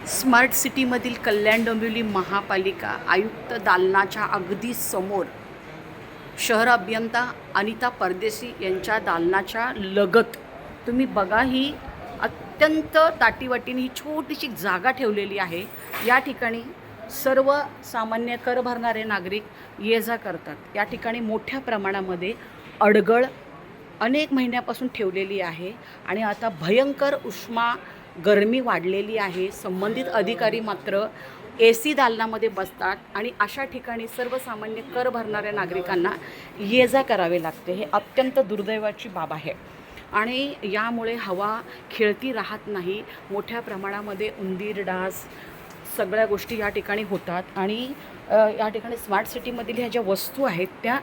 Smart सिटीमधील Kalyan Dombivli महापालिका आयुक्त दालनाच्या अगदी समोर शहर अभियंता अनिता परदेशी यांच्या दालनाच्या लगत तुम्ही बघा, ही अत्यंत दाटीवाटीने ही छोटीशी जागा ठेवलेली आहे. या ठिकाणी सर्वसामान्य कर भरणारे नागरिक ये जा करतात. या ठिकाणी मोठ्या प्रमाणामध्ये अडगळ अनेक महिन्यापासून ठेवलेली आहे आणि आता भयंकर उष्मा गरमी वाढलेली आहे. संबंधित अधिकारी मात्र AC दालनामध्ये बसतात आणि अशा ठिकाणी सर्वसामान्य कर भरणाऱ्या नागरिकांना ये जा करावे लागते. हे अत्यंत दुर्दैवाची बाब आहे आणि यामुळे हवा खेळती राहत नाही. मोठ्या प्रमाणामध्ये उंदीर, डास सगळ्या गोष्टी या ठिकाणी होतात आणि या ठिकाणी स्मार्ट सिटीमधील ह्या ज्या वस्तू आहेत त्या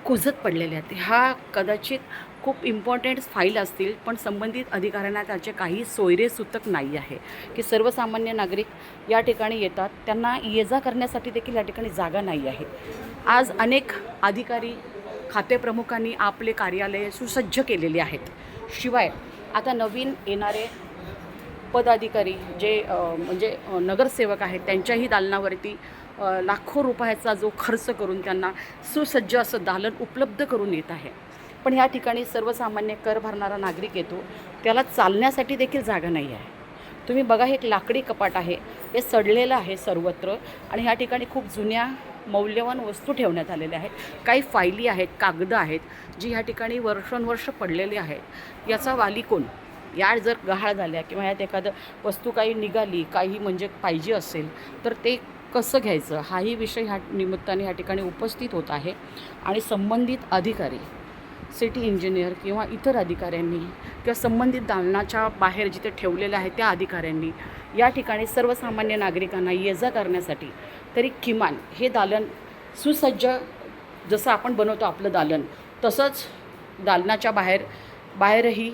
कुजत पडलेल्या आहेत. हा कदाचित खूप इम्पॉर्टंट फाईल असतील, पण संबंधित अधिकाऱ्यांना त्याचे काही सोयरेसूतक नाही आहे की सर्वसामान्य नागरिक या ठिकाणी येतात, त्यांना ये जा करण्यासाठी देखील या ठिकाणी जागा नाही आहे. आज अनेक अधिकारी खातेप्रमुखांनी आपले कार्यालय सुसज्ज केलेले आहेत. शिवाय आता नवीन येणारे पदाधिकारी जे म्हणजे नगरसेवक आहेत त्यांच्याही दालनावरती लाखो रुपयाचा जो खर्च करून त्यांना सुसज्ज असं दालन उपलब्ध करून येत आहे. पण या ठिकाणी सर्वसामान्य कर भरणारा नागरिक येतो, त्याला चालण्यासाठी देखील जागा नाही आहे. तुम्ही बघा, हे एक लाकडी कपाट आहे, हे सडलेलं आहे सर्वत्र आणि या ठिकाणी खूप जुन्या मौल्यवान वस्तू ठेवण्यात आलेल्या आहेत. काही फायली आहेत, कागदं आहेत, जी ह्या ठिकाणी वर्षानुवर्ष पडलेली आहेत. याचा वाली कोण? या जर गहाळ झाल्या किंवा यात एखादं वस्तू काही निघाली, काही म्हणजे पाहिजे असेल तर ते कसं घ्यायचं, हाही विषय ह्या निमित्ताने ह्या ठिकाणी उपस्थित होत आहे. आणि संबंधित अधिकारी, सिटी इंजिनियर किंवा इतर अधिकाऱ्यांनी किंवा संबंधित दालनाच्या बाहेर जिथे ठेवलेलं आहे त्या अधिकाऱ्यांनी या ठिकाणी सर्वसामान्य नागरिकांना ये जा करण्यासाठी तरी किमान हे दालन सुसज्ज, जसं आपण बनवतो आपलं दालन तसंच दालनाच्या बाहेरही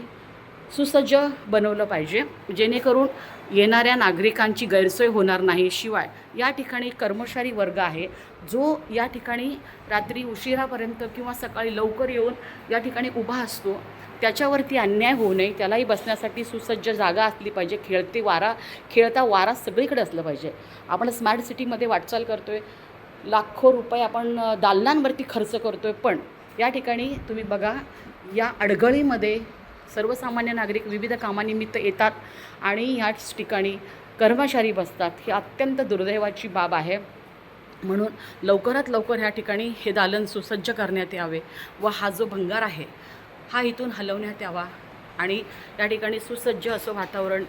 सुसज्ज बनवलं पाहिजे, जेणेकरून येणाऱ्या नागरिकांची गैरसोय होणार नाही. शिवाय या ठिकाणी कर्मचारी वर्ग आहे जो या ठिकाणी रात्री उशिरापर्यंत किंवा सकाळी लवकर येऊन या ठिकाणी उभा असतो, त्याच्यावरती अन्याय होऊ नये, त्यालाही बसण्यासाठी सुसज्ज जागा असली पाहिजे. खेळता वारा सगळीकडे असलं पाहिजे. आपण स्मार्ट सिटीमध्ये वाटचाल करतो आहे, लाखो रुपये आपण दालनांवरती खर्च करतो आहे, पण या ठिकाणी तुम्ही बघा, या अडगळीमध्ये सर्वसामान्य नागरिक विविध कामानिमित्त येतात आणि ह्याच ठिकाणी कर्मचारी बसतात. ही अत्यंत दुर्दैवाची बाब आहे. म्हणून लवकरात लवकर ह्या ठिकाणी हे दालन सुसज्ज करण्यात यावे व हा जो भंगार आहे हा इथून हलवण्यात यावा आणि या ठिकाणी सुसज्ज असं वातावरण,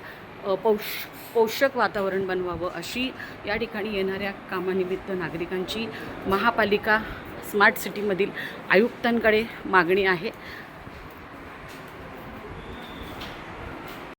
पोषक वातावरण बनवावं, अशी या ठिकाणी येणाऱ्या कामानिमित्त नागरिकांची महापालिका स्मार्ट सिटीमधील आयुक्तांकडे मागणी आहे.